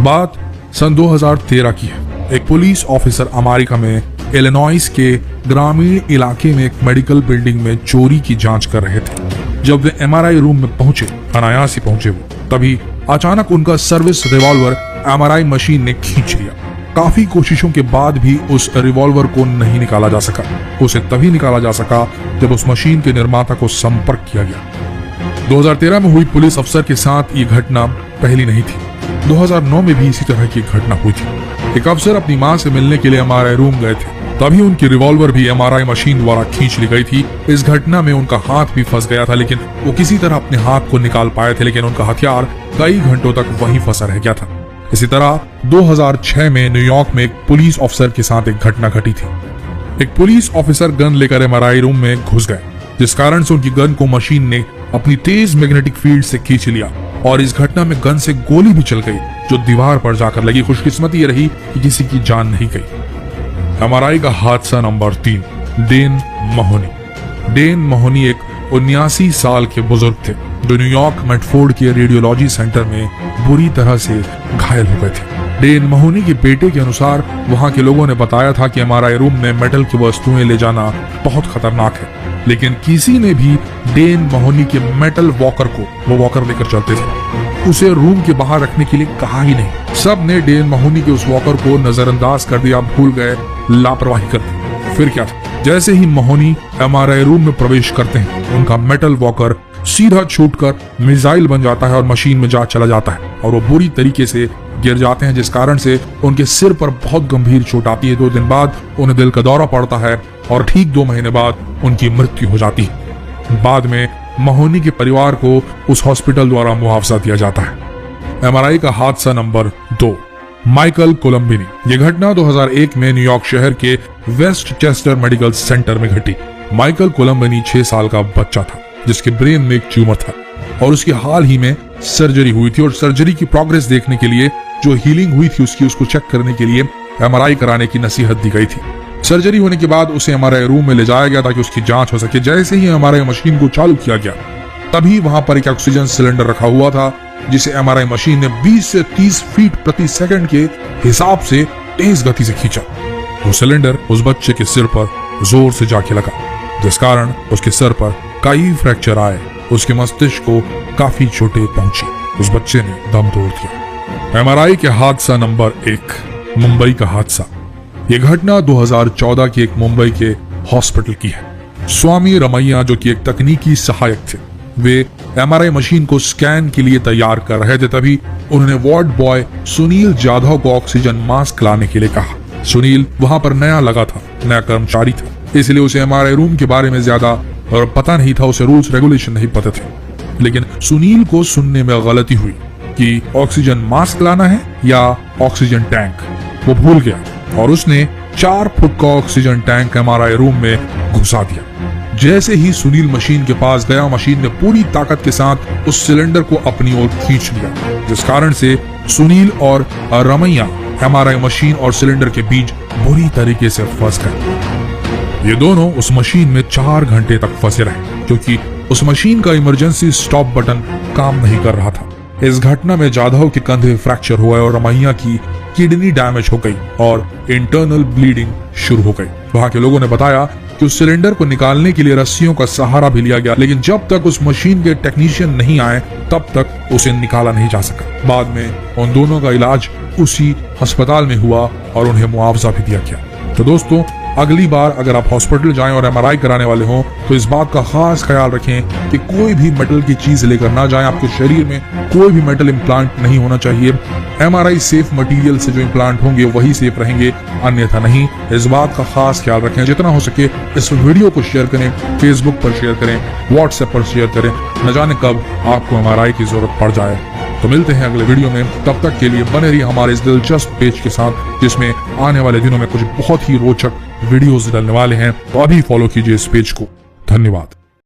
बात सन 2013 की है। एक पुलिस ऑफिसर अमेरिका में इलिनॉइस के ग्रामीण इलाके में एक मेडिकल बिल्डिंग में चोरी की जांच कर रहे थे। जब वे एमआरआई रूम में पहुंचे, अनायास ही पहुंचे वो, तभी अचानक उनका सर्विस रिवॉल्वर एमआरआई मशीन ने खींच लिया। काफी कोशिशों के बाद भी उस रिवॉल्वर को नहीं निकाला जा सका। उसे तभी निकाला जा सका जब उस मशीन के निर्माता को संपर्क किया गया। 2013 में हुई पुलिस अफसर के साथ ये घटना पहली नहीं थी। 2009 में भी इसी तरह की घटना हुई थी। एक अफसर अपनी मां से मिलने के लिए एमआरआई रूम गए थे, तभी उनकी रिवॉल्वर भी एमआरआई मशीन द्वारा खींच ली गई थी। इस घटना में उनका हाथ भी फंस गया था, लेकिन वो किसी तरह अपने हाथ को निकाल पाए थे, लेकिन उनका हथियार कई घंटों तक वहीं फंसा रह गया था। इसी तरह 2006 में न्यूयॉर्क में एक पुलिस ऑफिसर के साथ एक घटना घटी थी। एक पुलिस ऑफिसर गन लेकर एमआरआई रूम में घुस गए, जिस कारण से उनकी गन को मशीन ने अपनी तेज मैग्नेटिक फील्ड से खींच लिया और इस घटना में गन से गोली भी चल गई, जो दीवार पर जाकर लगी। खुशकिस्मती ये रही कि किसी की जान नहीं गई। एमआरआई का हादसा नंबर 3, डेन महोनी। डेन महोनी एक 79 साल के बुजुर्ग थे जो न्यूयॉर्क मेडफोर्ड के रेडियोलॉजी सेंटर में बुरी तरह से घायल हो गए थे। डेन महोनी के बेटे के अनुसार वहां के लोगों ने बताया था कि एमआरआई रूम में मेटल की वस्तुएं ले जाना बहुत खतरनाक है, लेकिन किसी ने भी डेन महोनी के मेटल वॉकर को, वो वॉकर लेकर चलते थे, उसे रूम के बाहर रखने के लिए कहा ही नहीं। सब ने डेन महोनी के उस वॉकर को नजरअंदाज कर दिया, भूल गए, लापरवाही कर दी। फिर क्या था, जैसे ही महोनी एमआरआई रूम में प्रवेश करते हैं, उनका मेटल वॉकर सीधा छूटकर मिसाइल बन जाता है और मशीन में जा चला जाता है और वो बुरी तरीके से गिर जाते हैं, जिस कारण से उनके सिर पर बहुत गंभीर चोट आती है। 2 दिन बाद उन्हें दिल का दौरा पड़ता है और ठीक 2 महीने बाद उनकी मृत्यु हो जाती है। बाद में महोनी के परिवार को उस हॉस्पिटल द्वारा मुआवजा दिया जाता है। एमआरआई का हादसा नंबर 2, माइकल कोलंबिनी। यह घटना 2001 में न्यूयॉर्क शहर के वेस्ट चेस्टर मेडिकल सेंटर में घटी। माइकल कोलंबिनी 6 साल का बच्चा था जिसके ब्रेन में एक ट्यूमर था और उसकी हाल ही में सर्जरी हुई थी और सर्जरी की प्रोग्रेस देखने के लिए, जो हीलिंग हुई थी उसको चेक करने के लिए एमआरआई कराने की नसीहत दी गई थी। सर्जरी होने के बाद उसे एमआरआई रूम में ले जाया गया ताकि उसकी जांच हो सके। जैसे ही एमआरआई मशीन को चालू किया गया, तभी वहां पर एक ऑक्सीजन सिलेंडर रखा हुआ था, जिसे एमआरआई मशीन ने 20 से 30 फीट प्रति सेकंड के हिसाब से तेज गति से खींचा। वो सिलेंडर उस बच्चे के सिर पर जोर से जाके लगा, जिस कारण उसके सर पर कई फ्रैक्चर आए, उसके मस्तिष्क को काफी चोटें पहुंची। उस बच्चे ने दम तोड़ दिया। एमआरआई के हादसा नंबर 1, मुंबई का हादसा। यह घटना 2014 के एक मुंबई के हॉस्पिटल की है। स्वामी रमैया, जो कि एक तकनीकी सहायक थे, वे एमआरआई मशीन को स्कैन के लिए तैयार कर रहे थे, तभी उन्होंने वार्ड बॉय सुनील जाधव को ऑक्सीजन मास्क लाने के लिए कहा। सुनील वहां पर नया लगा था, नया कर्मचारी था, इसलिए उसे एमआरआई रूम के बारे में ज्यादा और पता नहीं था, उसे रूल्स रेगुलेशन नहीं पता थे। लेकिन सुनील को सुनने में गलती हुई कि ऑक्सीजन मास्क लाना है या ऑक्सीजन टैंक। वो भूल गया और उसने 4 फुट का ऑक्सीजन टैंक एमआरआई रूम में घुसा दिया। जैसे ही सुनील मशीन के पास गया, मशीन ने पूरी ताकत के साथ उस सिलेंडर को अपनी ओर खींच लिया, जिस कारण से सुनील और रमैया एमआरआई मशीन और सिलेंडर के बीच बुरी तरीके से फंस गए। ये दोनों उस मशीन में 4 घंटे तक फंसे रहे, क्योंकि उस मशीन का इमरजेंसी स्टॉप बटन काम नहीं कर रहा था। इस घटना में जाधव के कंधे फ्रैक्चर हुए और रमैया की किडनी डैमेज हो गई और इंटरनल ब्लीडिंग शुरू हो गई। वहां के लोगों ने बताया कि उस सिलेंडर को निकालने के लिए रस्सियों का सहारा भी लिया गया, लेकिन जब तक उस मशीन के टेक्नीशियन नहीं आए तब तक उसे निकाला नहीं जा सका। बाद में उन दोनों का इलाज उसी अस्पताल में हुआ और उन्हें मुआवजा भी दिया गया। तो दोस्तों, अगली बार अगर आप हॉस्पिटल जाएं और एमआरआई कराने वाले हों तो इस बात का खास ख्याल रखें कि कोई भी मेटल की चीज लेकर ना जाएं। आपके शरीर में कोई भी मेटल इम्प्लांट नहीं होना चाहिए। एमआरआई सेफ मटेरियल से जो इम्प्लांट होंगे वही सेफ रहेंगे, अन्यथा नहीं। इस बात का खास ख्याल रखें। जितना हो सके इस वीडियो को शेयर करें, फेसबुक पर शेयर करें, व्हाट्सएप पर शेयर करें, न जाने कब आपको एमआरआई की जरूरत पड़ जाए। तो मिलते हैं अगले वीडियो में, तब तक के लिए बने रहिए हमारे इस दिलचस्प पेज के साथ, जिसमें आने वाले दिनों में कुछ बहुत ही रोचक वीडियोस डलने वाले हैं। तो अभी फॉलो कीजिए इस पेज को। धन्यवाद।